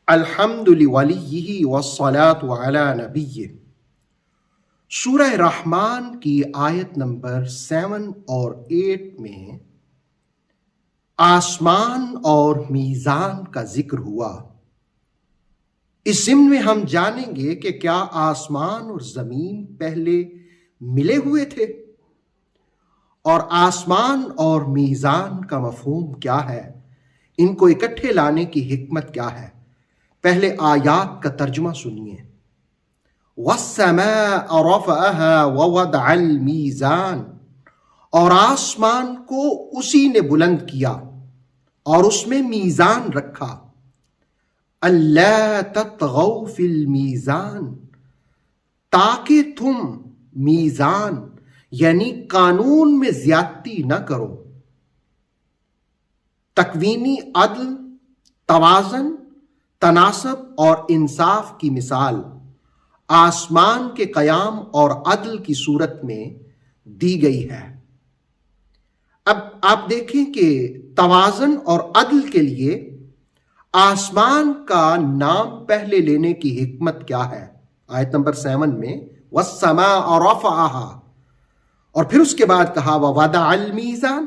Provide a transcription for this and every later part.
الحمد لولیہ والصلاۃ علی نبیہ۔ سورہ رحمان کی آیت نمبر 7 اور 8 میں آسمان اور میزان کا ذکر ہوا۔ اس ضمن میں ہم جانیں گے کہ کیا آسمان اور زمین پہلے ملے ہوئے تھے، اور آسمان اور میزان کا مفہوم کیا ہے، ان کو اکٹھے لانے کی حکمت کیا ہے۔ پہلے آیات کا ترجمہ سنیے۔ وَالسَّمَاءَ رَفَعَهَا وَوَضَعَ الْمِيزَانَ، اور آسمان کو اسی نے بلند کیا اور اس میں میزان رکھا۔ أَلَّا تَطْغَوْا فِي الْمِيزَانِ، تاکہ تم میزان یعنی قانون میں زیادتی نہ کرو۔ تکوینی عدل، توازن، تناسب اور انصاف کی مثال آسمان کے قیام اور عدل کی صورت میں دی گئی ہے۔ اب آپ دیکھیں کہ توازن اور عدل کے لیے آسمان کا نام پہلے لینے کی حکمت کیا ہے۔ آیت نمبر 7 میں وَالسَّمَاءَ رَفَعَهَا، اور پھر اس کے بعد کہا وَوَضَعَ الْمِيزَانَ۔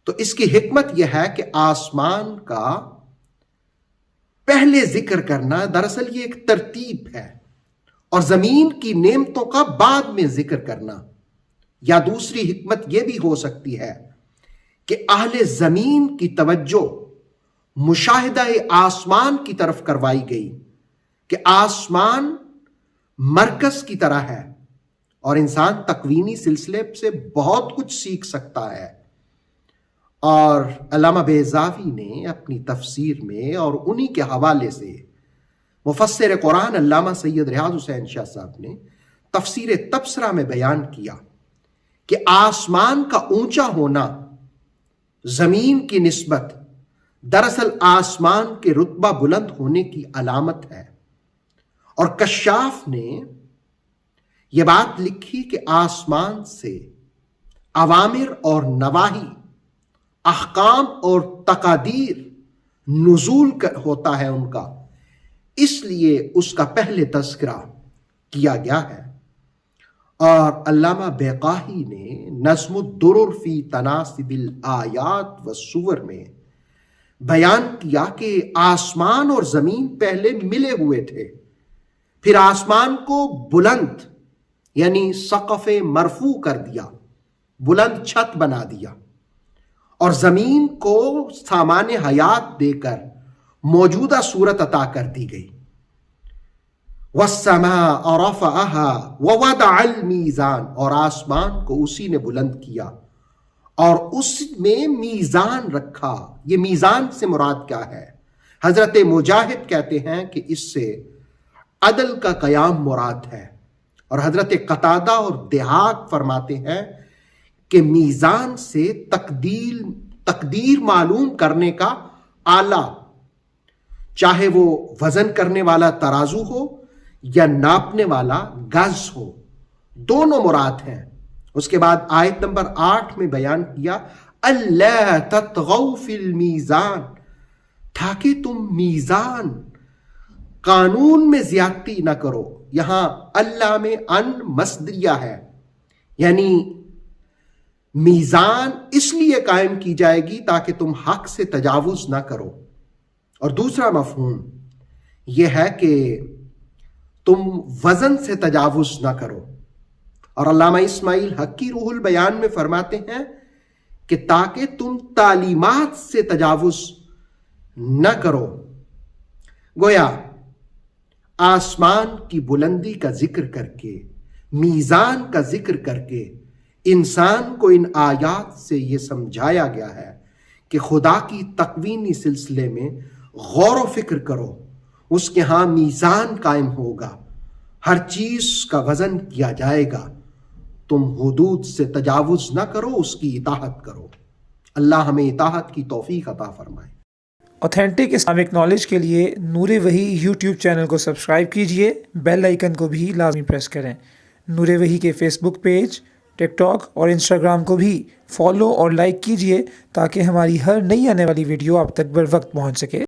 تو اس کی حکمت یہ ہے کہ آسمان کا پہلے ذکر کرنا دراصل یہ ایک ترتیب ہے، اور زمین کی نعمتوں کا بعد میں ذکر کرنا، یا دوسری حکمت یہ بھی ہو سکتی ہے کہ اہل زمین کی توجہ مشاہدہ آسمان کی طرف کروائی گئی کہ آسمان مرکز کی طرح ہے اور انسان تکوینی سلسلے سے بہت کچھ سیکھ سکتا ہے۔ اور علامہ بیضاوی نے اپنی تفسیر میں اور انہی کے حوالے سے مفسر قرآن علامہ سید ریاض حسین شاہ صاحب نے تفسیر تبصرہ میں بیان کیا کہ آسمان کا اونچا ہونا زمین کی نسبت دراصل آسمان کے رتبہ بلند ہونے کی علامت ہے، اور کشاف نے یہ بات لکھی کہ آسمان سے اوامر اور نواہی، احکام اور تقادیر نزول ہوتا ہے ان کا، اس لیے اس کا پہلے تذکرہ کیا گیا ہے۔ اور علامہ بیقاہی نے نظم الدرر فی تناسب الآیات والسور میں بیان کیا کہ آسمان اور زمین پہلے ملے ہوئے تھے، پھر آسمان کو بلند یعنی سقف مرفوع کر دیا، بلند چھت بنا دیا، اور زمین کو سامان حیات دے کر موجودہ صورت عطا کر دی گئی۔ وَالسَّمَاءَ رَفَعَهَا وَوَضَعَ الْمِيزَانَ، اور آسمان کو اسی نے بلند کیا اور اس میں میزان رکھا۔ یہ میزان سے مراد کیا ہے؟ حضرت مجاہد کہتے ہیں کہ اس سے عدل کا قیام مراد ہے، اور حضرت قتادہ اور دہاق فرماتے ہیں کہ میزان سے تقدیر معلوم کرنے کا آلہ، چاہے وہ وزن کرنے والا ترازو ہو یا ناپنے والا گز ہو، دونوں مراد ہیں۔ اس کے بعد آیت نمبر 8 میں بیان کیا اللہ تطغوا فی المیزان، تاکہ تم میزان قانون میں زیادتی نہ کرو۔ یہاں اللہ میں ان مصدریہ ہے، یعنی میزان اس لیے قائم کی جائے گی تاکہ تم حق سے تجاوز نہ کرو۔ اور دوسرا مفہوم یہ ہے کہ تم وزن سے تجاوز نہ کرو۔ اور علامہ اسماعیل حقی روح البیان میں فرماتے ہیں کہ تاکہ تم تعلیمات سے تجاوز نہ کرو۔ گویا آسمان کی بلندی کا ذکر کر کے، میزان کا ذکر کر کے انسان کو ان آیات سے یہ سمجھایا گیا ہے کہ خدا کی تکوینی سلسلے میں غور و فکر کرو، اس کے ہاں میزان قائم ہوگا، ہر چیز کا وزن کیا جائے گا، تم حدود سے تجاوز نہ کرو، اس کی اطاعت کرو۔ اللہ ہمیں اطاعت کی توفیق عطا فرمائے۔ اوتھینٹک اسلامک نالج کے لیے نور وحی یوٹیوب چینل کو سبسکرائب کیجئے، بیل آئیکن کو بھی لازمی پریس کریں۔ نور وحی کے فیس بک پیج، ٹک ٹاک اور انسٹاگرام کو بھی فالو اور لائک کیجئے تاکہ ہماری ہر نئی آنے والی ویڈیو آپ تک بر وقت پہنچ سکے۔